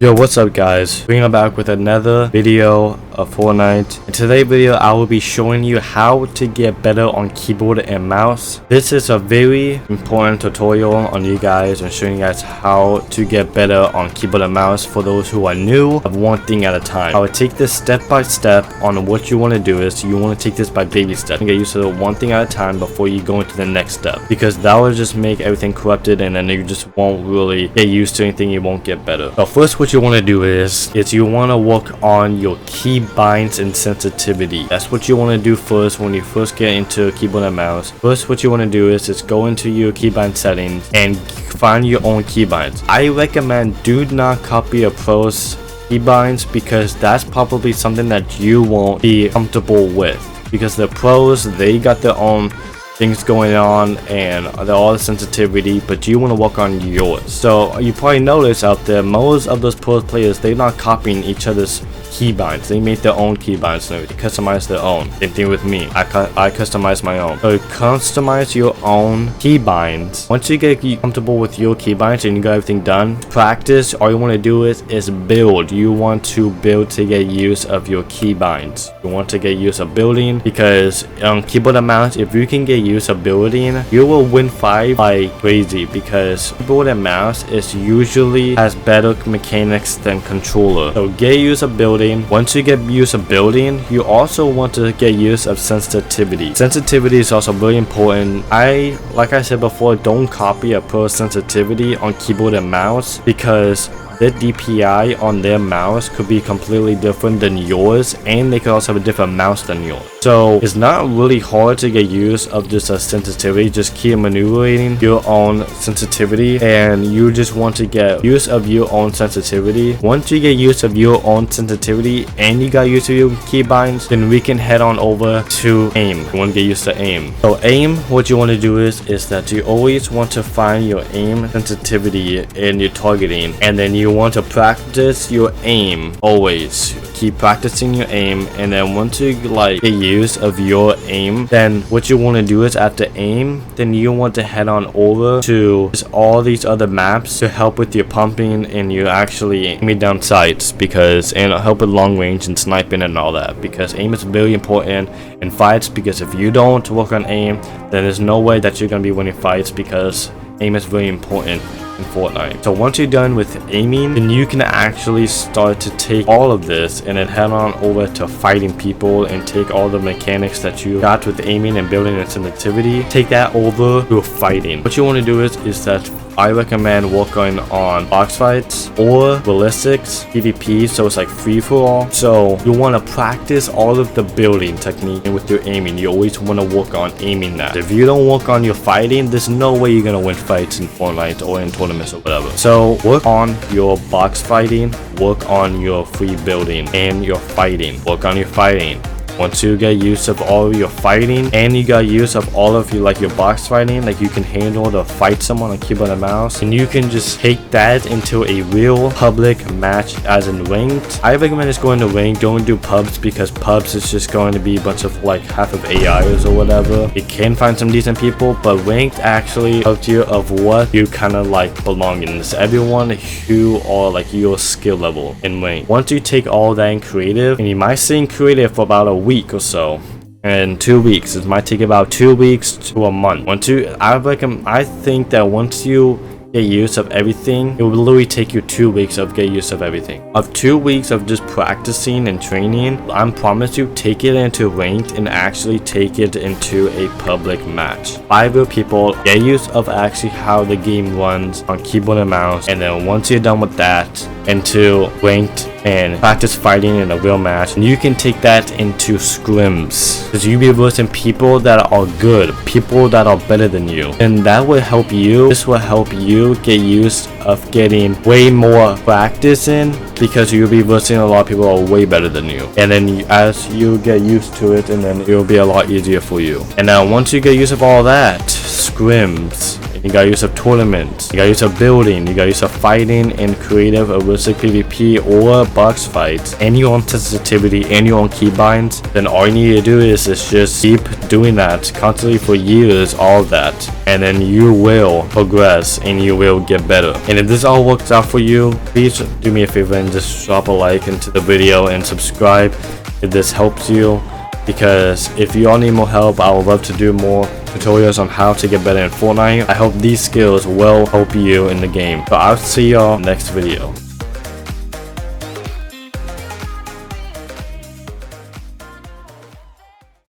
Yo, what's up guys? Bringing back with another video of Fortnite. In today's video, I will be showing you how to get better on keyboard and mouse. This is a very important tutorial on you guys and showing you guys how to get better on keyboard and mouse for those who are new of one thing at a time. I will take this step by step on what you want to do is you want to take this by baby steps and get used to one thing at a time before you go into the next step, because that will just make everything corrupted and then you just won't really get used to anything. You won't get better. So first, what you want to do is you want to work on your key binds and sensitivity. That's what you want to do first when you first get into keyboard and mouse. First, what you want to do is go into your keybind settings and find your own keybinds. I recommend do not copy a pro's keybinds, because that's probably something that you won't be comfortable with, because the pros, they got their own things going on and they're all sensitivity, but you want to work on yours. So you probably notice out there, most of those pro players, they're not copying each other's keybinds. They make their own keybinds and they customize their own. Same thing with me. I customize my own. So customize your own keybinds. Once you get comfortable with your keybinds and you got everything done, practice. All you want to do is build. You want to build to get use of your keybinds. You want to get use of building, because on keyboard and mouse, if you can get use of building, you will win fight like crazy, because keyboard and mouse is usually has better mechanics than controller. So get use of building. Once you get use of building, you also want to get use of sensitivity. Sensitivity is also very important. Like I said before, don't copy a pro sensitivity on keyboard and mouse, because their DPI on their mouse could be completely different than yours, and they could also have a different mouse than yours. So it's not really hard to get use of just a sensitivity. Just keep maneuvering your own sensitivity, and you just want to get use of your own sensitivity. Once you get use of your own sensitivity and you got used to your keybinds, then we can head on over to aim. You want to get used to aim. So aim, what you want to do is that you always want to find your aim sensitivity in your targeting, and then you want to practice your aim. Always keep practicing your aim, and then once you get use of your aim, then what you want to do is after aim, then you want to head on over to all these other maps to help with your pumping and you actually aiming down sights, because and help with long range and sniping and all that, because aim is very important in fights. Because if you don't work on aim, then there's no way that you're gonna be winning fights, because aim is very important in Fortnite. So once you're done with aiming, then you can actually start to take all of this and then head on over to fighting people and take all the mechanics that you got with aiming and building and sensitivity, take that over to fighting. What you want to do is that I recommend working on box fights or ballistics, PvP, so it's like free for all. So you want to practice all of the building technique, and with your aiming, you always want to work on aiming that. If you don't work on your fighting, there's no way you're gonna win fights in Fortnite or in tournaments or whatever. So work on your box fighting, work on your free building, and your fighting. Work on your fighting. Once you get use of all your fighting and you got use of all of your box fighting, you can handle to fight someone on keyboard and mouse, and you can just take that into a real public match as in ranked. I recommend just going to ranked. Don't do pubs, because pubs is just going to be a bunch of half of AIs or whatever. You can find some decent people, but ranked actually helps you of what you kind of belong in. It's everyone who are your skill level in ranked. Once you take all that in creative, and you might stay in creative for about a week or so, and 2 weeks, it might take about 2 weeks to a month. I think that once you get use of everything, it will literally take you 2 weeks of get use of everything. Of 2 weeks of just practicing and training, I promise you, take it into ranked and actually take it into a public match. 5 real people, get use of actually how the game runs on keyboard and mouse, and then once you're done with that, into ranked and practice fighting in a real match, and you can take that into scrims, because you'll be versing people that are good, people that are better than you, and that will help you. This will help you get used of getting way more practice in, because you'll be versing a lot of people who are way better than you, and then as you get used to it, and then it'll be a lot easier for you. And now once you get used of all that, scrims You gotta use a tournament. You gotta use a building. You gotta use a fighting in creative or realistic PvP or box fights. And you want sensitivity and you want keybinds, then all you need to do is just keep doing that constantly for years, all of that. And then you will progress and you will get better. And if this all works out for you, please do me a favor and just drop a like into the video and subscribe if this helps you. Because if you all need more help, I would love to do more tutorials on how to get better in Fortnite. I hope these skills will help you in the game. So I'll see y'all next video.